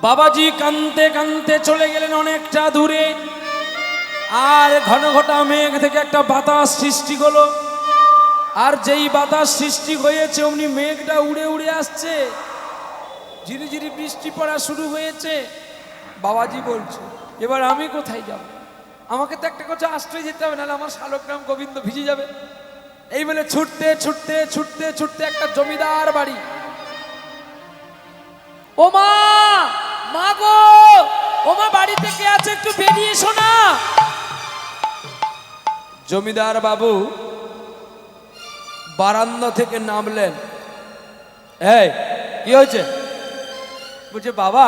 বাবাজি কাঁদতে কাঁদতে চলে গেলেন অনেকটা দূরে। আর ঘন ঘটা মেঘ থেকে একটা বাতাস সৃষ্টি হলো। আর যেই বাতাস সৃষ্টি হয়েছে অমনি মেঘটা উড়ে উড়ে আসছে, ঝিরি ঝিরি বৃষ্টি পড়া শুরু হয়েছে। বাবাজি বলছে, এবার আমি কোথায় যাব? আমাকে তো একটা কথা আশ্রয় যেতে হবে, নাহলে আমার শালগ্রাম গোবিন্দ ভিজে যাবে। এই বলে ছুটতে ছুটতে ছুটতে ছুটতে একটা জমিদার বাড়ি। ও মা, মা গো, ও মা, বাড়িতে কে আছে? একটু বেরিয়ে এসো না। জমিদার বাবু বারান্দা থেকে নামলেন। এই কি হয়েছে? বলছে, বাবা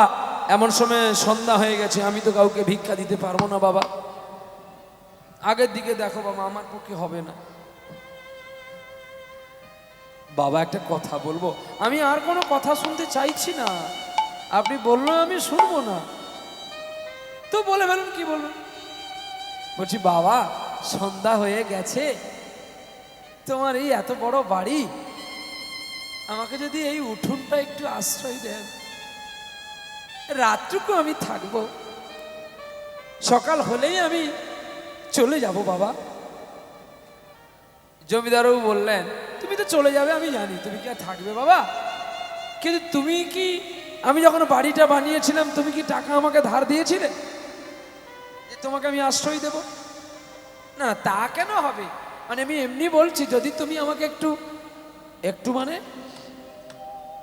এমন সময় সন্ধ্যা হয়ে গেছে, আমি তো কাউকে ভিক্ষা দিতে পারবো না বাবা। আগের দিকে দেখো বাবা, আমার পক্ষে হবে না। বাবা একটা কথা বলবো? আমি আর কোনো কথা শুনতে চাইছি না, আপনি বললো আমি শুনবো না, তো বলে ফেলুন, কি বলবেন। বলছি, বাবা সন্ধ্যা হয়ে গেছে, তোমার এই এত বড় বাড়ি, আমাকে যদি এই উঠোনটা একটু আশ্রয় দেন, রাতটুকু আমি থাকবো, সকাল হলেই আমি চলে যাব বাবা। জমিদারবাবু বললেন, তুমি তো চলে যাবে আমি জানি, তুমি কি আর থাকবে বাবা? কিন্তু তুমি কি, আমি যখন বাড়িটা বানিয়েছিলাম তুমি কি টাকা আমাকে ধার দিয়েছিলে যে তোমাকে আমি আশ্রয় দেব? না, তা কেন হবে? মানে আমি এমনি বলছি, যদি তুমি আমাকে একটু একটু মানে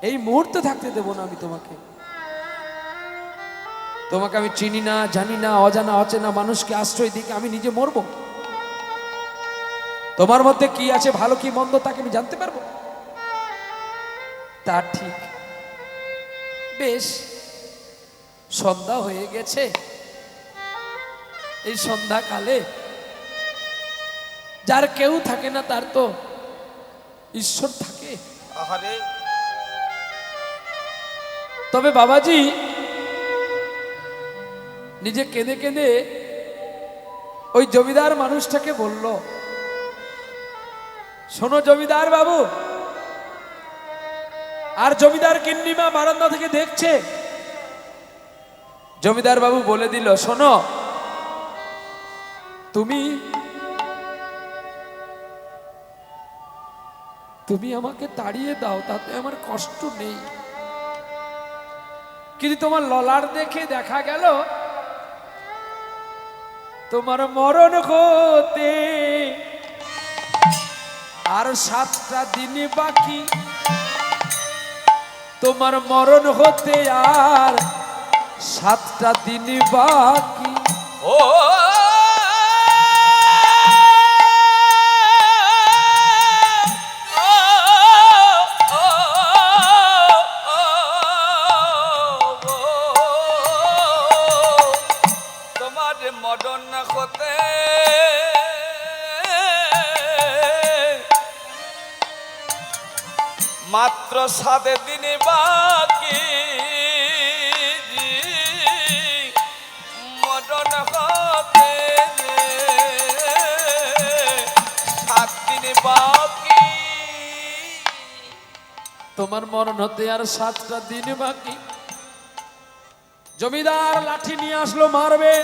এই মুহূর্তে থাকতে দেবো না আমি তোমাকে। তোমাকে আমি চিনি না, জানি না, অজানা অচেনা মানুষকে আশ্রয় দিকে আমি নিজে মরবো? তোমার মধ্যে কি আছে, ভালো কি মন্দ, তাকে আমি জানতে পারবো? তা ঠিক, বেশ, সন্ধ্যা হয়ে গেছে, এই সন্ধ্যাকালে যার কেউ থাকে না তার তো ঈশ্বর থাকে। তবে বাবাজি নিজে কেঁদে কেঁদে ওই জমিদার মানুষটাকে বলল, শোনো জমিদার বাবু। আর জমিদার কিন্নিমা বারান্দা থেকে দেখছে। জমিদার বাবু বলে দিল, শোনো, তুমি আমাকে তাড়িয়ে দাও, তাতে আমার কষ্ট নেই, কিন্তু তোমার ললার দেখে দেখা গেল তোমার মরণ হতে আর 7টা দিন বাকি, তোমার মরণ হতে আর 7টা দিন বাকি। ও তোমার মরণ হতে মাত্র 7 দিন বাকি, মরণ হতে 7 দিন বাকি, তোমার মরণ হতে আর 7টা দিন বাকি। জমিদার লাঠি নিয়ে আসলো, মারবে।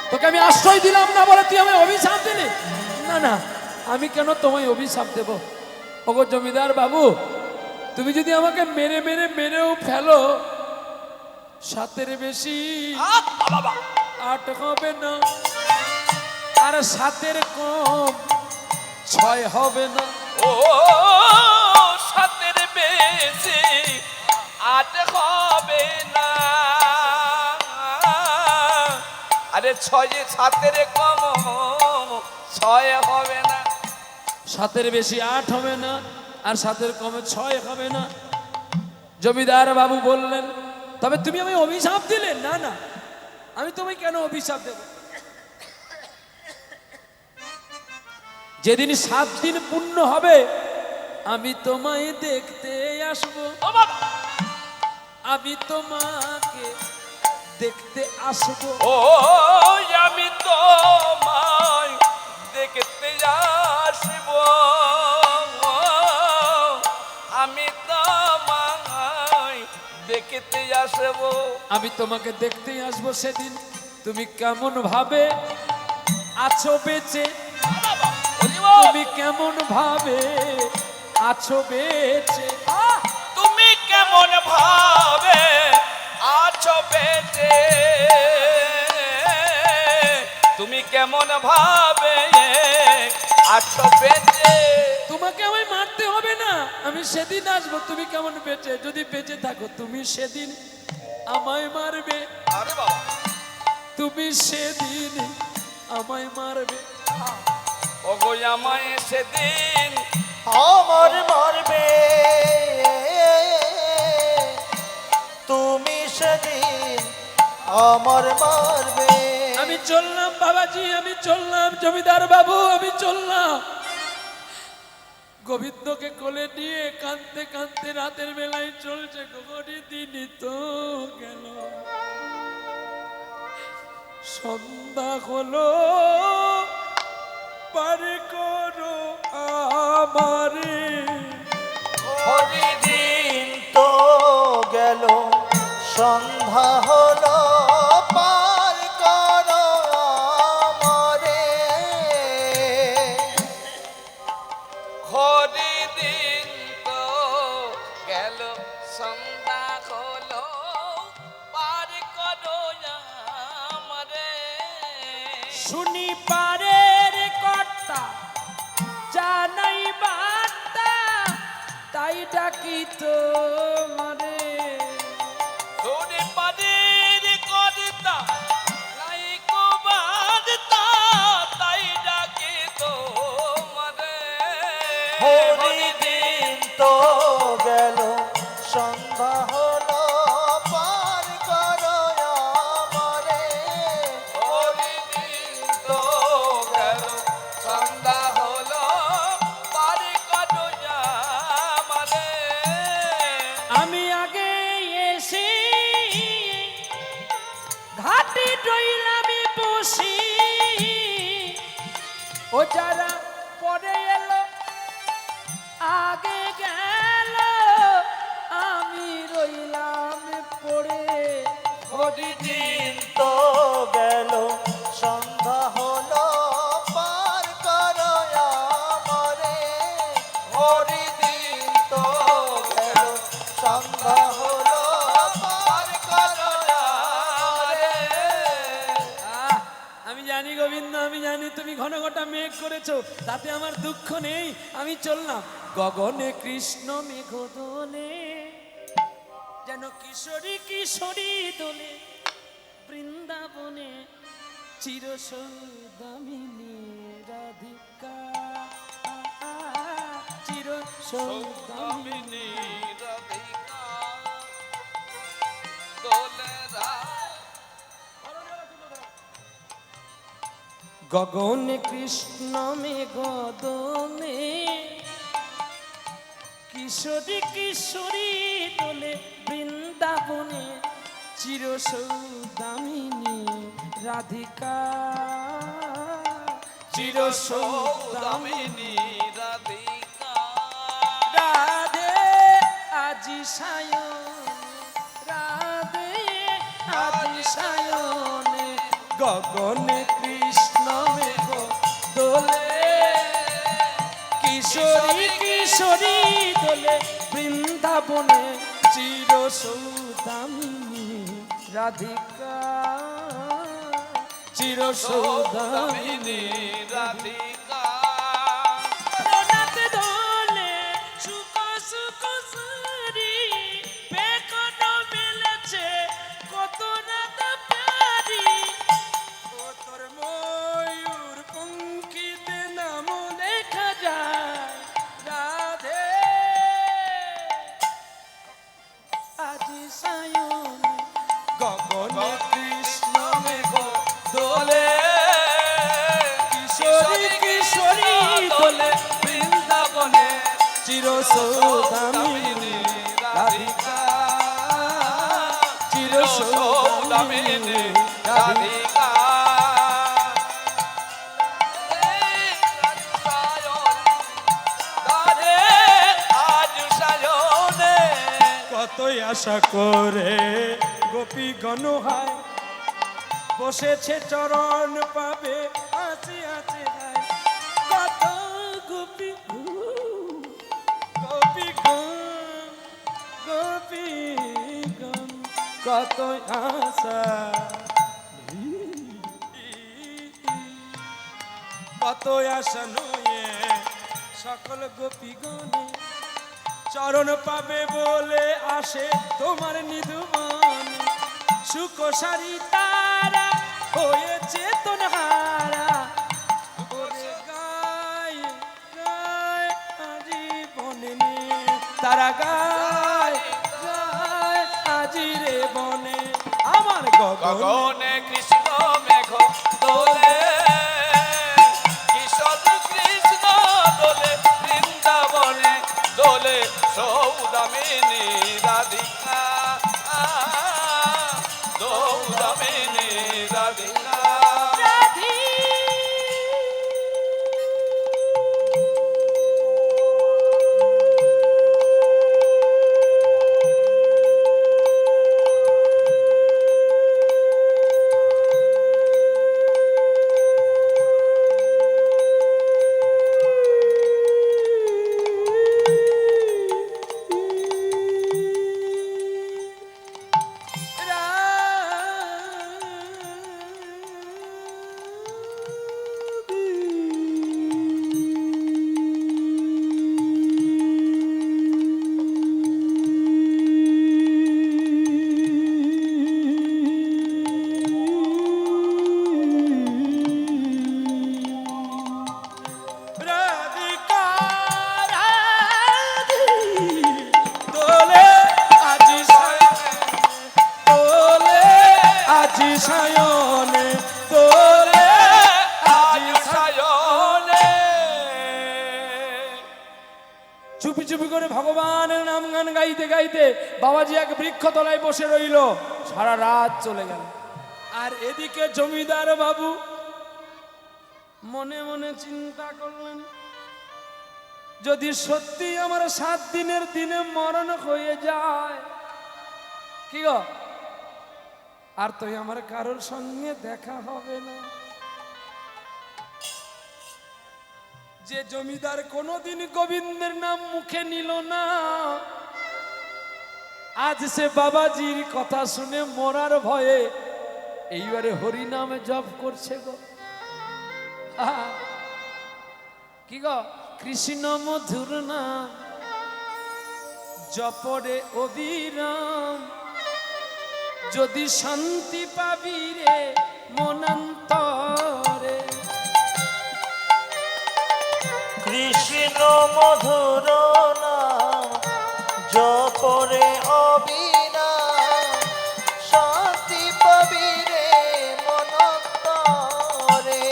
তোকে আমি আশ্রয় দিলাম না বলে তুই আমায় অভিশাপ দিলি? না না, আমি কেন তোমায় অভিশাপ দেব? ওগো জমিদার বাবু, তুমি যদি আমাকে মেরে মেরে মেরেও ফেলো, 7-এর বেশি 8 হবে না, আর 7-এর কম 6 হবে না। ও 7-এর বেশি 8 হবে না, আরে 7-এর কম 6 হবে না। 7-এর বেশি 8 হবে না, আর 7-এর কমে 6 হবে না। জমিদার বাবু বললেন, তবে তুমি আমায় অভিশাপ দিলে? না না, আমি তোমায় কেন অভিশাপ দেব? যেদিন 7 দিন পূর্ণ হবে আমি তোমায় দেখতে আসবো, আমি তোমাকে দেখতে আসবো। ও আমি তোমায় দেখতে আসবো, আমি তোমায় দেখতে আসবো। দেব। আমি তোমাকে দেখতেই আসবো সেদিন তুমি কেমন ভাবে আছো বেঁচে, তুমি কেমন ভাবে আছো বেঁচে, তুমি কেমন ভাবে আছো বেঁচে, তুমি কেমন ভাবে আছো বেঁচে। তোমাকে আমায় মারতে হবে না, আমি সেদিন আসবো তুমি কেমন বেঁচে। যদি বেঁচে থাকো তুমি সেদিন আমায় মারবে, আরে বাবা, তুমি সেদিন আমায় মারবে। ওগো আমায় সেদিন আমার মারবে, তুমি সেদিন আমার মারবে। আমি চললাম বাবাজি, আমি চললাম জমিদার বাবু, আমি চললাম। গোবিন্দকে কোলে নিয়ে কাঁদতে কাঁদতে রাতের বেলায় চলছে, গগনে দিনই তো গেল, সন্ধ্যা হলো পারে করো আমারে। হরিদিন তো গেল, সন্ধ্যা হলো, পার করো আমারে। হরিদিন তো গেল, সন্ধ্যা হলো, পার করো আমারে। শুনি পারের কর্তা জানাই বার্তা, তাই ডাকি তো মারে। শুনি পারের কর্তা নাই কো বার্তা, তাই ডাকি তোমারে। হরিদিন তো গেল, সন্ধ্যা হলো, পার করো আমারে। হরিদিন তো গেল, সন্ধ্যা হলো, পার করো আমারে। আমি আগে এসে ঘাটে রইলামি বসি, ও যারা পরে এলো আগে গেল, আমি রইলাম পড়ে। হরিদিন তো গেল, সন্ধ্যা হলো, পার করো আমারে। হরিদিন তো গেল, সন্ধ্যা হলো, পার করো আমারে। আমি জানি গোবিন্দ, আমি জানি তুমি ঘন ঘটা মেঘ করেছো, তাতে আমার দুঃখ নেই। আমি চললাম গগনে কৃষ্ণ মেঘ দোলে, যেন কিশোরী কিশোরী দোলে বৃন্দাবনে চির সৌদামিনী রাধিকা, চির সৌদামিনী। সৌদামিনী রাধিকা দোলে গগনে কৃষ্ণ মেঘ দোলে, কিশোরী কিশোরী দোলে বৃন্দাবনে চির সৌদামিনী রাধিকা, চির সৌদামিনী সৌদামিনী রাধিকা। রাধে আজি সায়ন, রাধে আজি সায়নে গগনে কৃষ্ণ মেঘ দোলে, কিশোরী কিশোরী দোলে বৃন্দাবনে চির সৌদামিনী রাধিকা, চির সৌদামিনী রাধিকা। রাত দোলে সুখ সুখ সারি, বেকন মেলেছে কত রাত প্যারি, ও তোর ময়ূর পঙ্খিতে নাম লেখা যায় রাধে আজি সায়ন, গগনে কৃষ্ণ মেঘ দোলে, কিশোরী কিশোরী দোলে বৃন্দাবনে চির সৌদামিনী রাধিকা, চির সৌদামিনী রাধিকা। কতই আশা করে গোপী গণহায় বসেছে চরণ পাবে আছে আছে হায় কত গোপী গোপী গোপী কত আশা কত আশা নয়ে সকল গোপীগণে চরণ পাবে বলে আসে তোমার নিধুমান সুকোষারি তারা হয়েছে তোনহারা ওরে গায় গায় আজি বনে তারা গায় গায় আজি রে বনে আমার গগনে গগনে কৃষ্ণ মেঘ দোলে কিশোর কৃষ্ণ দোলে বৃন্দাবনে দোলে সৌদামিনী রাধিকা সৌদামিনী রাধিকা সায়নে তোলে আজ সায়নে চুপি চুপি করে ভগবানের নাম গান গাইতে গাইতে বাবাজি এক বৃক্ষ তলায় বসে রইল সারা রাত চলে গেল আর এদিকে জমিদার বাবু মনে মনে চিন্তা করলেন যদি সত্যি আমার 7 দিনের দিনে মরণ হয়ে যায় কি গো আর তো আমার কারোর সঙ্গে দেখা হবে না যে জমিদার কোনোদিন গোবিন্দের নাম মুখে নিল না আজ সে বাবাজির কথা শুনে মরার ভয়ে এইবারে হরি নামে জপ করছে গো কি গো কৃষ্ণ মধুর নাম জপরে অবিরাম যদি শান্তি পাবি রে মনান্তরে কৃষ্ণ মধুর নাম জপরে অবিরাম শান্তি পাবি রে মনান্তরে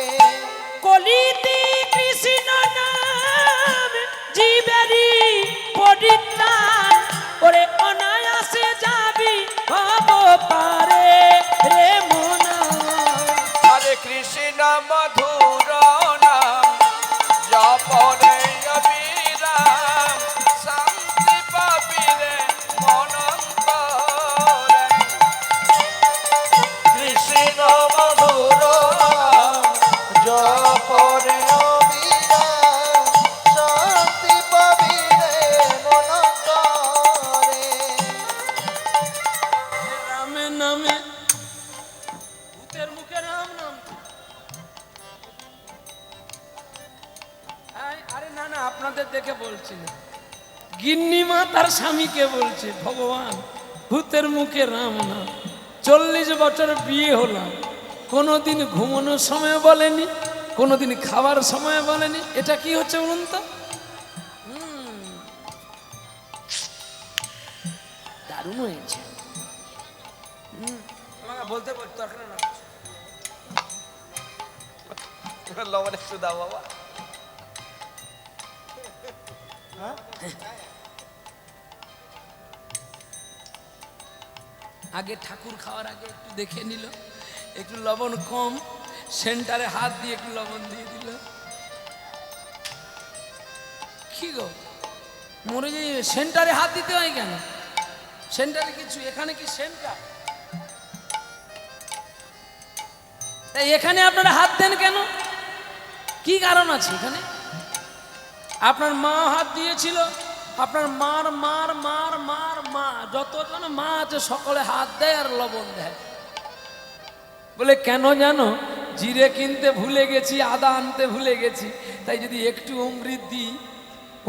কলিতে কৃষ্ণ নাম জীবেরি পরিত্রাণ ওরে অনায়াসে যাবি হব পারে রে মনা হরে কৃষ্ণ মধুর নাম জপরে অবিরাম শান্তি পাবি রে মনন্তরে কৃষ্ণ মধুর নাম জপরে অবিরাম শান্তি পাবি রে মনান্তরে রামে নামে ভূতের মুখে রাম নাম আরে না না আপনাদের দেখে বলছি না গিন্নিমা তার স্বামীকে বলছে ভগবান ভূতের মুখে রাম নাম 40 বছর বিয়ে হলাম কোনোদিন ঘুমানোর সময় বলেনি কোনোদিন খাবার সময় বলেনি এটা কি হচ্ছে বলুন তো দারুণ হয়েছে আমাকে বলতে দরকার না লবণ একটু দাও বাবা আগে ঠাকুর খাওয়ার আগে একটু দেখে নিল একটু লবণ কম সেন্টারে হাত দিয়ে একটু লবণ দিয়ে দিল কি গো মরে যাই সেন্টারে হাত দিতে হয় কেন সেন্টারে কিছু এখানে কি সেন্টার তাই এখানে আপনারা হাত দেন কেন? কি কারণ আছে এখানে? আপনার মা হাত দিয়েছিল, আপনার মার মার মার মার মা, যতজন মা আছে সকলে হাত দেয় আর লবণ দেয়। বলে কেন জানো? জিরে কিনতে ভুলে গেছি, আদা আনতে ভুলে গেছি, তাই যদি একটু অমৃত দিই।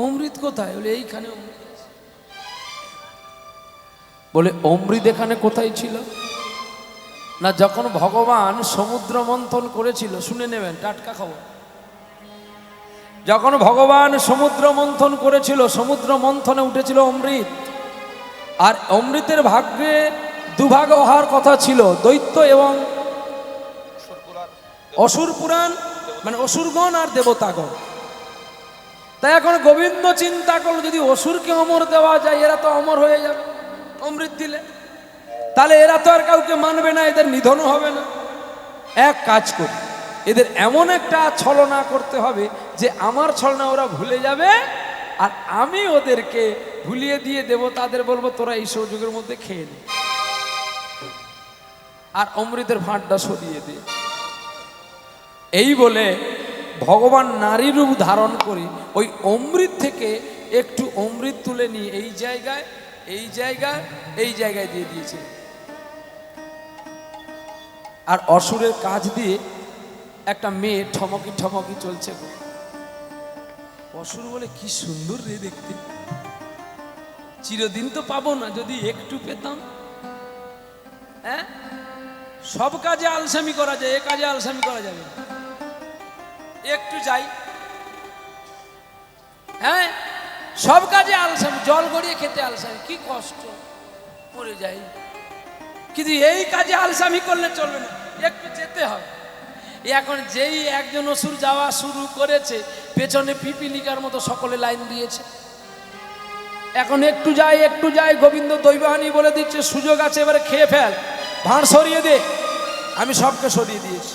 অমৃত কোথায়? বলে এইখানে অমৃত আছে। বলে অমৃত এখানে কোথায় ছিল? না, যখন ভগবান সমুদ্র মন্থন করেছিল, শুনে নেবেন টাটকা খবর, যখন ভগবান সমুদ্র মন্থন করেছিল, সমুদ্র মন্থনে উঠেছিল অমৃত, আর অমৃতের ভাগ্যে দুভাগ হওয়ার কথা ছিল, দৈত্য এবং অসুর পুরাণ, মানে অসুরগণ আর দেবতাগণ। তাই এখন গোবিন্দ চিন্তা করলো, যদি অসুরকে অমর দেওয়া যায়, এরা তো অমর হয়ে যাবে অমৃত দিলে, তাহলে এরা তো আর কাউকে মানবে না, এদের নিধনও হবে না। এক কাজ করি, এদের এমন একটা ছলনা করতে হবে যে আমার ছলনা ওরা ভুলে যাবে, আর আমি ওদেরকে ভুলিয়ে দিয়ে দেব, তাদের বলবো তোরা এই সুযোগের মধ্যে খেয়ে নে, আর অমৃতের ভাঁড়টা সরিয়ে দে। এই বলে ভগবান নারী রূপ ধারণ করে ওই অমৃত থেকে একটু অমৃত তুলে নিয়ে এই জায়গায় এই জায়গায় এই জায়গায় দিয়ে দিয়েছে, আর অসুরের কাজ দিয়ে একটা মেয়ে ঠমকি ঠমকি চলছে। অসুর বলে কি সুন্দর রে দেখতে, চিরদিন তো পাবো না, যদি একটু পেতাম। হ্যাঁ, সব কাজে আলসামি করা যায়, এ কাজে আলসামি করা যাবে না। একটু যাই, হ্যাঁ সব কাজে আলসামি, জল গড়িয়ে খেতে আলসামি, কি কষ্ট, মরে যাই। কিন্তু এই কাজে আলসামি করলে চলবে না, একটু যেতে হবে। এখন যেই একজন অসুর যাওয়া শুরু করেছে, পেছনে পিপিলিকার মতো সকলে লাইন দিয়েছে। এখন একটু যাই, গোবিন্দ দৈবানী বলে দিচ্ছে সুযোগ আছে, এবারে খেয়ে ফেল, ভাঁড় সরিয়ে দে। আমি সবকে সরিয়ে দিয়েছি।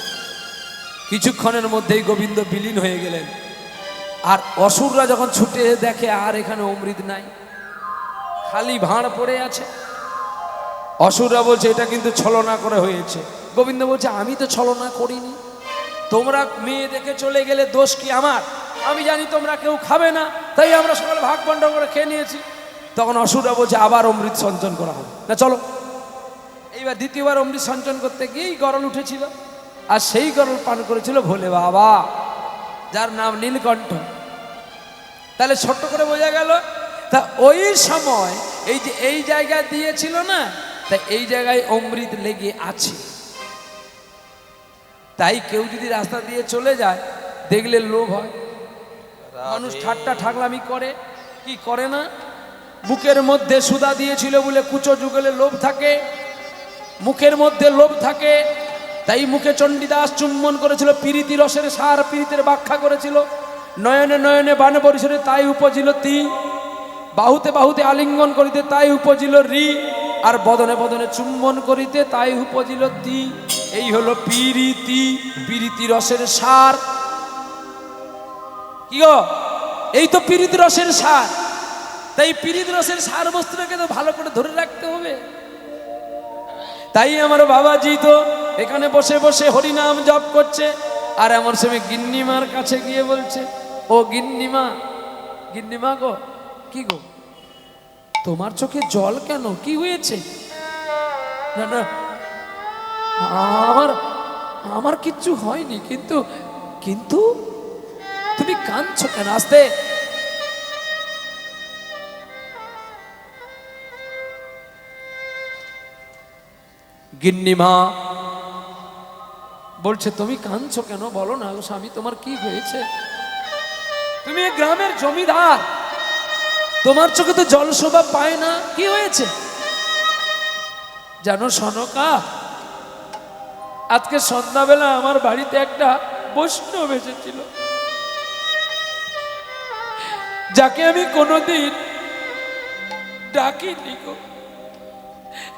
কিছুক্ষণের মধ্যেই গোবিন্দ বিলীন হয়ে গেলেন। আর অসুররা যখন ছুটে দেখে আর এখানে অমৃত নাই, খালি ভাঁড় পড়ে আছে, অসুররা বলছে এটা কিন্তু ছলনা করে হয়েছে। গোবিন্দ বলছে আমি তো ছলনা করিনি, তোমরা মেয়ে দেখে চলে গেলে, দোষ কি আমার? আমি জানি তোমরা কেউ খাবে না, তাই আমরা সকলে ভাগ বন্টন করে খেয়ে নিয়েছি। তখন অসুররা বলছে আবার অমৃত সঞ্চন করা হবে না, চলো। এইবার দ্বিতীয়বার অমৃত সঞ্চন করতে গিয়েই গরল উঠেছিল, আর সেই গরল পান করেছিল ভোলে বাবা, যার নাম নীলকণ্ঠ। তাহলে ছোট্ট করে বোঝা গেল, তা ওই সময় এই যে এই জায়গায় দিয়েছিল না, তাই এই জায়গায় অমৃত লেগে আছে। তাই কেউ যদি রাস্তা দিয়ে চলে যায়, দেখলে লোভ হয়, মানুষ ঠাট্টা ঠাকলামি করে, কি করে না? বুকের মধ্যে সুধা দিয়েছিল বলে কুচো যুগলে লোভ থাকে, মুখের মধ্যে লোভ থাকে। তাই মুখে চণ্ডীদাস চুম্বন করেছিল, প্রীতি রসের সার, প্রীতির ব্যাখ্যা করেছিল। নয়নে নয়নে বান পরিসরে তাই উপজিল তি, বাহুতে বাহুতে আলিঙ্গন করিতে তাই উপজিল রি, আর বদনে বদনে চুম্বন করিতে তাই উপজিল তি। এই হলো প্রীতি, প্রীতি রসের সার। কি গো, এই তো প্রীতি রসের সার। তাই প্রীতি রসের সার বস্তুটাকে তো ভালো করে ধরে রাখতে হবে। তাই আমার বাবাজি তো এখানে বসে বসে হরিনাম জপ করছে, আর এমন সময় গিন্নিমার কাছে গিয়ে বলছে, ও গিন্নিমা, গিন্নিমা গো, কি গো তোমার চোখে জল কেন, কি হয়েছে? না না, আমার কিচ্ছু হয়নি, কিন্তু কিন্তু তুমি কাঁদছো কেন? আস্তে। গিন্নিমা বলছে তুমি কাঁদছো কেন, বলো না গো স্বামী, তোমার কি হয়েছে? তুমি গ্রামের জমিদার, তোমার চোখে তো জল শোভা পায় না, কি হয়েছে? জানো সনকা, আজকে সন্ধ্যাবেলা আমার বাড়িতে একটা বৈষ্ণব এসেছিল, যাকে আমি কোনোদিন ডাকিনি গো,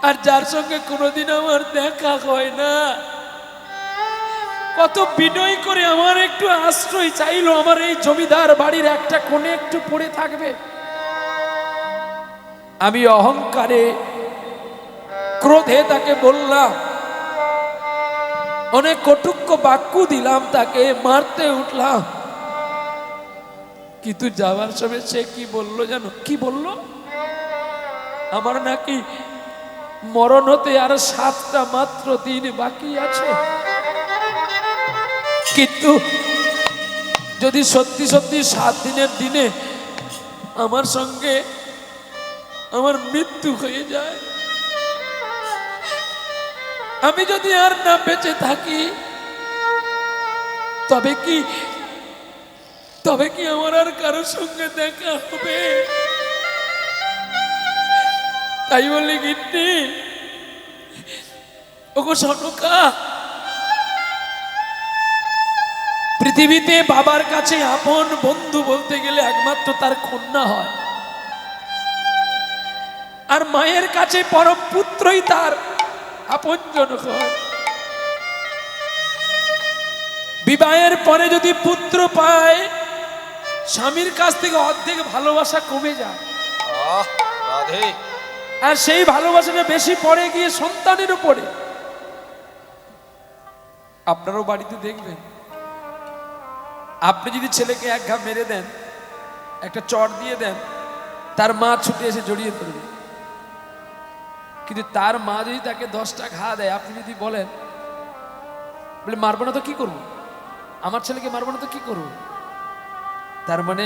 আর যার সঙ্গে কোনোদিন আমার দেখা হয় না। কত বিনয় করে আমার একটু আশ্রয় চাইলো, আমার এই জমিদার বাড়ির একটা কোণে একটু পড়ে থাকবে। আমি অহংকারে ক্রোধে তাকে বললাম, অনেক কটুক্য বাক্য দিলাম, তাকে মারতে উঠলাম, কিন্তু যাওয়ার সময় সে কি বললো জানো? কি বললো? আমার নাকি মরণ হতে আরো 7টা মাত্র দিন বাকি আছে, কিন্তু যদি সত্যি সত্যি 7 দিনের দিনে আমার সঙ্গে আমার মৃত্যু হয়ে যায়, আমি যদি আর না বেঁচে থাকি, তবে কি আমার আর কারোর সঙ্গে দেখা হবে? তাই বলে গিন্নি, ওগো সনকা, পৃথিবীতে বাবার কাছে আপন বন্ধু বলতে গেলে একমাত্র তার কন্যা হয়, আর মায়ের কাছে পরম পুত্রই তার আপনজন হয়। বিবাহের পরে যদি পুত্র পায়, স্বামীর কাছ থেকে অর্ধেক ভালোবাসা কমে যায়, রাধে। আর সেই ভালোবাসাটা বেশি পড়ে গিয়ে সন্তানের উপরে। আপনারাও বাড়িতে দেখবেন, আপনি যদি ছেলেকে এক ঘা মেরে দেন, একটা চড় দিয়ে দেন, তার মা ছুটে এসে জড়িয়ে ধরবে, কিন্তু তার মা যদি তাকে 10টা ঘা দেয়, আপনি যদি বলেন, বলে মারবো না তো কি করবো, আমার ছেলেকে মারবো না তো কি করবো, তার মানে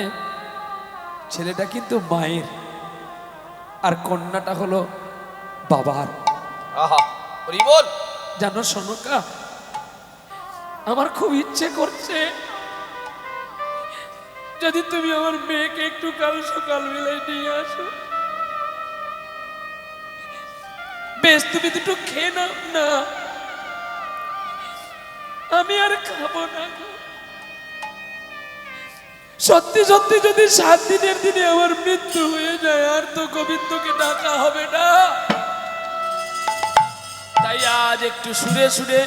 ছেলেটা কিন্তু মায়ের, আর কন্যাটা হলো বাবার। আহা, হরি বল। জানো সনকা, আমার খুব ইচ্ছে করছে যদি তুমি আমার মেয়েকে একটু কাল সকাল বেলায় নিয়ে আসো, বেশ তুমি দুটো খেয়ে নাও না, আমি আর খাবো না গো। সত্যি সত্যি যদি 7 দিনের দিনে আমার মৃত্যু হয়ে যায়, আর তো গোবিন্দকে ডাকা হবে না। তাই আজ একটু সুরে সুরে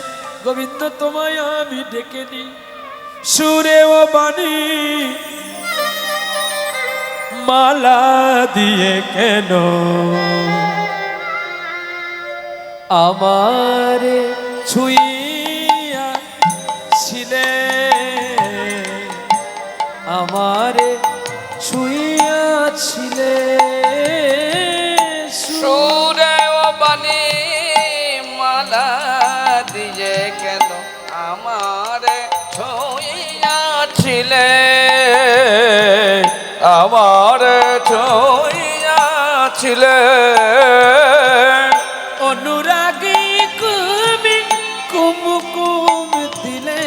গোবিন্দ তোমায় আমি ডেকে নি, সুরে ও বাণী মালা দিয়ে কেন আমারে ছুঁইয়া ছিলে, আমারে ছুঁইয়া ছিলে, সুরে ও বাণী মালা দিয়ে কেন আমারে ছুঁইয়াছিলে, আমারে ছুঁইয়াছিলে। অনুরাগী কুমি কুমকুম দিলে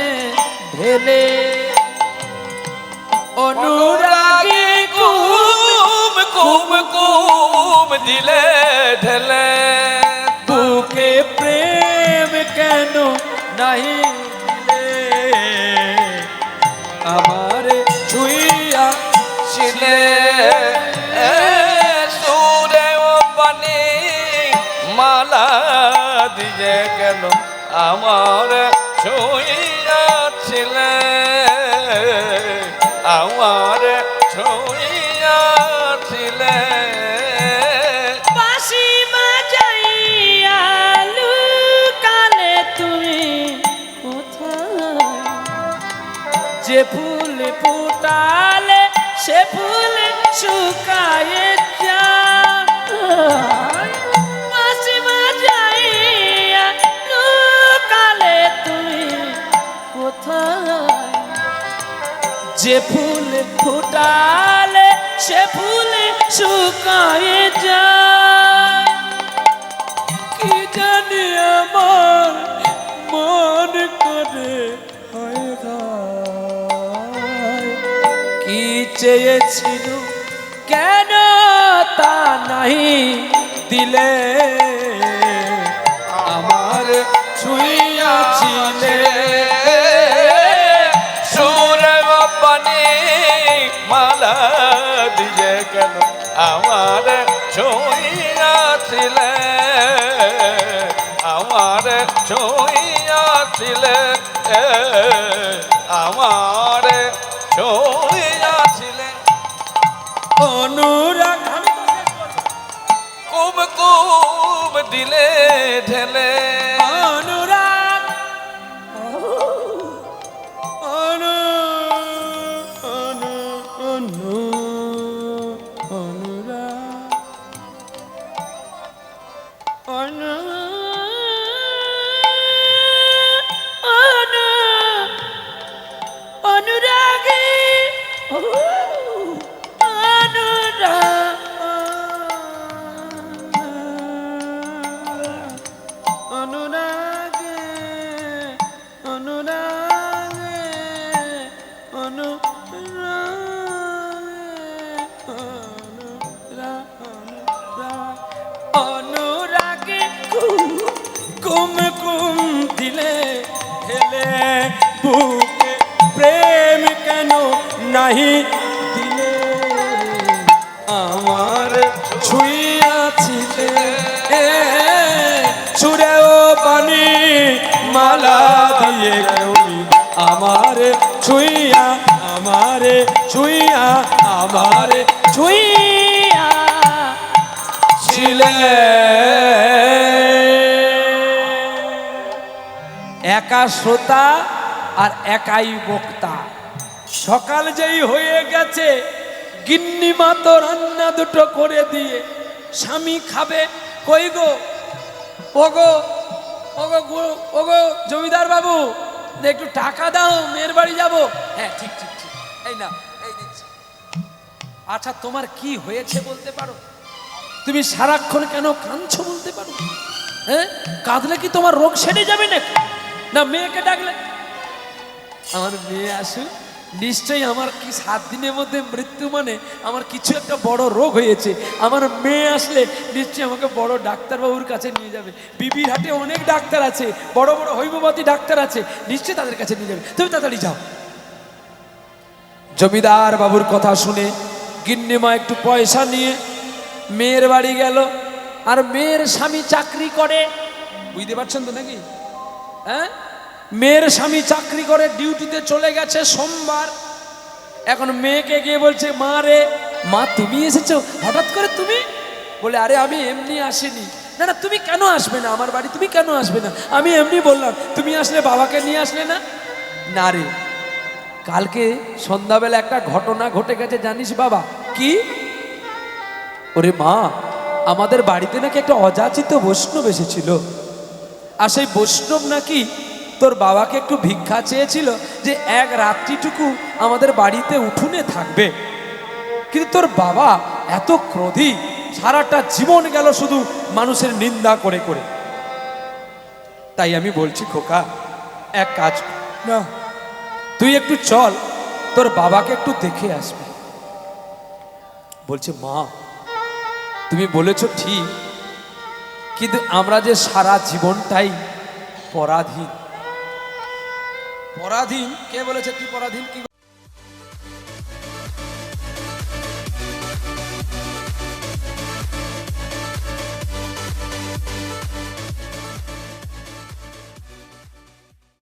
ঢেলে, অনুরাগী কুম কুম কুম দিলে ঢেলে, বুকে প্রেম কেন নাহি দিলে, আমার ছুঁইয়া ছিলে। সুরে ও বাণী মালা দিয়ে কেন আমার ছুঁইয়াছিলে, আমার ছুঁইয়াছিলে। বাঁশি বাজাইয়া লুকালে তুমি কোথায়, যে ফুল ফুটালে সে ফুল শুকায়ে যায়, বাঁশি বাজাইয়া লুকালে তুমি কোথায়, যে ফুল ফুটালে সে ফুল শুকায়ে যায়। কি জানি আমার মন করে হয় হায়, কি চেয়েছিল কেন তা নাই দিলে, আমার ছুঁইয়াছিলে। সুরে ও বাণী মালা দিয়ে কেন আমার ছুঁইয়াছিলে, আমার ছুঁইয়াছিলে, আমার ছুঁইয়াছিলে। অনুরাগ কুম কুম দিলে ঢেলে, অনুরাগ অনুরাগ অনুরাগে অনুরাগে অনুরাগে অনুরাগে কুম কুম দিলে হেলে বুকে প্রেম কেন নাহি দিলে আমার ছুঁয়াছিলে সুরেও পানি মালা দিয়ে কেউনি আমারে ছুঁয়া আমারে ছুঁয়া আমারে ছুঁয়া ছিলে একা শ্রোতা আর একাই বক্তা। সকাল যেই হয়ে গেছে গিন্নিমা তো রান্না দুটো করে দিয়ে স্বামী খাবে কই গো ওগো ওগো ওগো জমিদার বাবু একটু টাকা দাও মেয়ের বাড়ি যাবো। হ্যাঁ ঠিক ঠিক ঠিক এই না এই দিচ্ছি। আচ্ছা তোমার কি হয়েছে বলতে পারো? তুমি সারাক্ষণ কেন কাঁদছো বলতে পারো? হ্যাঁ কাঁদলে কি তোমার রোগ সেরে যাবে নাকি? না মেয়েকে ডাকলে আমার মেয়ে আসুক নিশ্চয়ই আমার কি 7 দিনের মধ্যে মৃত্যু মানে আমার কিছু একটা বড় রোগ হয়েছে। আমার মেয়ে আসলে নিশ্চয়ই আমাকে বড় ডাক্তারবাবুর কাছে নিয়ে যাবে। বিবির হাটে অনেক ডাক্তার আছে, বড় বড় হৈমবতী ডাক্তার আছে, নিশ্চয়ই তাদের কাছে নিয়ে যাবে। তুমি তাড়াতাড়ি যাও। জমিদার বাবুর কথা শুনে গিন্নিমা একটু পয়সা নিয়ে মেয়ের বাড়ি গেল। আর মেয়ের স্বামী চাকরি করে, বুঝতে পারছেন তো নাকি? হ্যাঁ মেয়ের স্বামী চাকরি করে, ডিউটিতে চলে গেছে সোমবার। এখন মেয়েকে গিয়ে বলছে মা রে মা তুমি এসেছো হঠাৎ করে? তুমি বলে আরে আমি এমনি আসিনি। না না তুমি কেন আসবে না আমার বাড়ি? তুমি কেন আসবে না? আমি এমনি বললাম। তুমি আসলে বাবাকে নিয়ে আসলে না? না রে কালকে সন্ধ্যাবেলা একটা ঘটনা ঘটে গেছে জানিস বাবা? কি? ওরে মা আমাদের বাড়িতে নাকি একটা অযাচিত বৈষ্ণব এসেছিল। আর সেই বৈষ্ণব নাকি তোর বাবাকে একটু ভিক্ষা চেয়েছিল যে এক রাত্রিটুকু আমাদের বাড়িতে উঠোনে থাকবে। কিন্তু তোর বাবা এত ক্রোধী, সারাটা জীবন গেল শুধু মানুষের নিন্দা করে করে। তাই আমি বলছি খোকা এক কাজ না, তুই একটু চল তোর বাবাকে একটু দেখে আসবি। বলছে মা তুমি বলেছ ঠিক, কিন্তু আমরা যে সারা জীবনটাই পরাধীন। পরাধীন? কে বলেছে তুই পরাধীন? কি